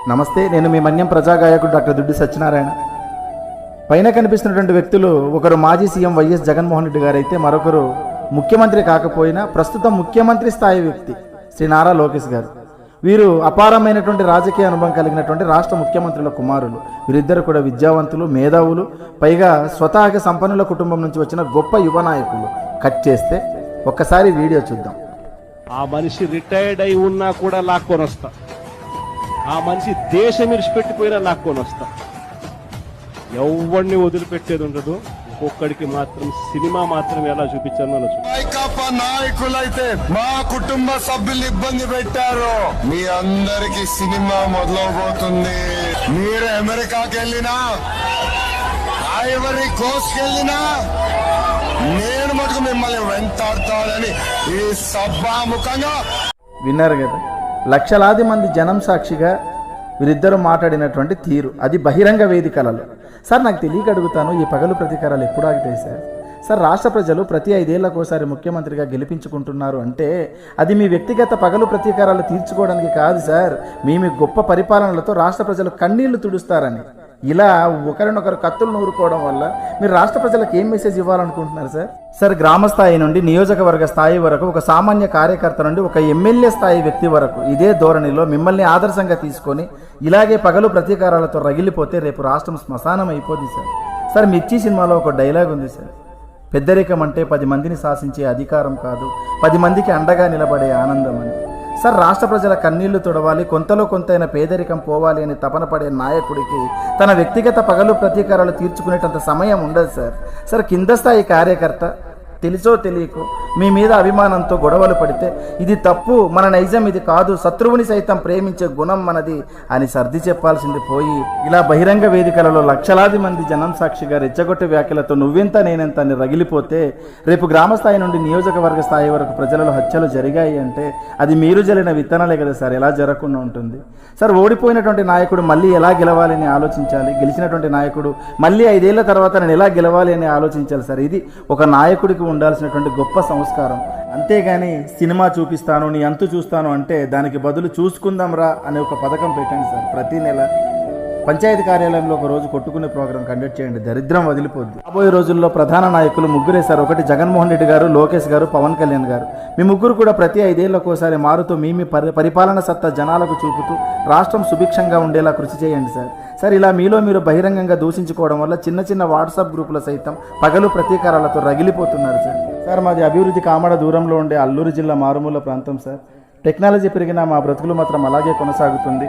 నమస్తే, నేను మీ మన్యం ప్రజాగాయకుడు డాక్టర్ దుడ్డి సత్యనారాయణ. పైన కనిపిస్తున్నటువంటి వ్యక్తులు ఒకరు మాజీ సీఎం వైఎస్ జగన్మోహన్ రెడ్డి గారు అయితే, మరొకరు ముఖ్యమంత్రి కాకపోయినా ప్రస్తుతం ముఖ్యమంత్రి స్థాయి వ్యక్తి శ్రీ నారా లోకేష్ గారు. వీరు అపారమైనటువంటి రాజకీయ అనుభవం కలిగినటువంటి రాష్ట్ర ముఖ్యమంత్రుల కుమారులు. వీరిద్దరు కూడా విద్యావంతులు, మేధావులు, పైగా స్వతహాగా సంపన్నుల కుటుంబం నుంచి వచ్చిన గొప్ప యువ నాయకులు. కట్ చేస్తే ఒక్కసారి వీడియో చూద్దాం. ఆ మనిషి రిటైర్డ్ అయి ఉన్నా కూడా లాక్కొని వస్తా. ఆ మనిషి దేశం విడిచిపెట్టిపోయినా లాక్కొని వస్తా. ఎవరిని వదిలిపెట్టేది ఉండదు. ఒక్కొక్కడికి మాత్రం సినిమా మాత్రం ఎలా చూపించాలో అలా వైకాపా నాయకులైతే మా కుటుంబ సభ్యులు ఇబ్బంది పెట్టారు. మీ అందరికి సినిమా మొదలవబోతుంది. మీరు అమెరికాకి వెళ్ళినా, ఐవరీ కోస్ట్ వెళ్ళినా నేను మటుకు మిమ్మల్ని వెంటాడతానని ఈ సభాముఖంగా. విన్నారు కదా, లక్షలాది మంది జనం సాక్షిగా వీరిద్దరూ మాట్లాడినటువంటి తీరు, అది బహిరంగ వేదికలలో. సార్, నాకు తెలియక అడుగుతాను, ఈ పగలు ప్రతీకారాలు ఎప్పుడు ఆగుతాయి సార్? సార్, రాష్ట్ర ప్రజలు ప్రతి 5 ఏళ్లకోసారి ముఖ్యమంత్రిగా గెలిపించుకుంటున్నారు అంటే అది మీ వ్యక్తిగత పగలు ప్రతీకారాలు తీర్చుకోవడానికి కాదు సార్, మీ గొప్ప పరిపాలనలతో రాష్ట్ర ప్రజలు కన్నీళ్లు తుడుస్తారని. ఇలా ఒకరినొకరు కత్తులు నూరుకోవడం వల్ల మీరు రాష్ట్ర ప్రజలకు ఏం మెసేజ్ ఇవ్వాలనుకుంటున్నారు సార్? సార్, గ్రామ స్థాయి నుండి నియోజకవర్గ స్థాయి వరకు, ఒక సామాన్య కార్యకర్త నుండి ఒక ఎమ్మెల్యే స్థాయి వ్యక్తి వరకు ఇదే ధోరణిలో మిమ్మల్ని ఆదర్శంగా తీసుకొని ఇలాగే పగలు ప్రతీకారాలతో రగిలిపోతే రేపు రాష్ట్రం శ్మశానం అయిపోద్ది సార్. సార్, మిర్చి సినిమాలో ఒక డైలాగ్ ఉంది సార్, పెద్దరికం అంటే 10 మందిని శాసించే అధికారం కాదు, 10 మందికి అండగా నిలబడే ఆనందం అని. సార్, రాష్ట్ర ప్రజల కన్నీళ్లు తుడవాలి, కొంతలో కొంతైన పేదరికం పోవాలి అని తపన పడే నాయకుడికి తన వ్యక్తిగత పగలు ప్రతీకారాలు తీర్చుకునేటంత సమయం ఉండదు సార్. సార్, కింద స్థాయి కార్యకర్త తెలుసో తెలియకో మీ మీద అభిమానంతో గొడవలు పడితే ఇది తప్పు, మన నైజం ఇది కాదు, శత్రువుని సైతం ప్రేమించే గుణం మనది అని సర్ది చెప్పాల్సింది పోయి ఇలా బహిరంగ వేదికలలో లక్షలాది మంది జనం సాక్షిగా రెచ్చగొట్టే వ్యాఖ్యలతో నువ్వెంత నేనెంత అని రగిలిపోతే రేపు గ్రామ స్థాయి నుండి నియోజకవర్గ స్థాయి వరకు ప్రజలలో హత్యలు జరిగాయి అంటే అది మీరు జల్లిన విత్తనాలే కదా సార్, ఎలా జరగకుండా ఉంటుంది? సార్, ఓడిపోయినటువంటి నాయకుడు మళ్ళీ ఎలా గెలవాలి అని ఆలోచించాలి, గెలిచినటువంటి నాయకుడు మళ్ళీ 5 ఏళ్ల తర్వాత నేను ఎలా గెలవాలి అని ఆలోచించాలి సార్. ఇది ఒక నాయకుడికి ఉండాల్సినటువంటి గొప్ప సంస్కారం. అంతేగాని సినిమా చూపిస్తాను, నీ అంతు చూస్తాను అంటే దానికి బదులు చూసుకుందాం రా అనే ఒక పథకం పెట్టండి సార్. ప్రతి నెల పంచాయతీ కార్యాలయంలో ఒక రోజు కొట్టుకునే ప్రోగ్రాం కండక్ట్ చేయండి, దరిద్రం వదిలిపోద్ది. రాబోయే రోజుల్లో ప్రధాన నాయకులు ముగ్గురే సార్. ఒకటి జగన్మోహన్ రెడ్డి గారు, లోకేష్ గారు, పవన్ కళ్యాణ్ గారు. మీ ముగ్గురు కూడా ప్రతి 5 ఏళ్లకోసారి మారుతూ మీ పరిపాలన సత్తా జనాలకు చూపుతూ రాష్ట్రం సుభిక్షంగా ఉండేలా కృషి చేయండి సార్. సార్, ఇలా మీలో మీరు బహిరంగంగా దూషించుకోవడం వల్ల చిన్న చిన్న వాట్సాప్ గ్రూపులు సైతం పగలు ప్రతీకారాలతో రగిలిపోతున్నారు సార్. సార్, మాది అభివృద్ధి కామడ దూరంలో ఉండే అల్లూరు జిల్లా మారుమూల ప్రాంతం సార్. టెక్నాలజీ పెరిగినా మా బ్రతుకులు మాత్రం అలాగే కొనసాగుతుంది.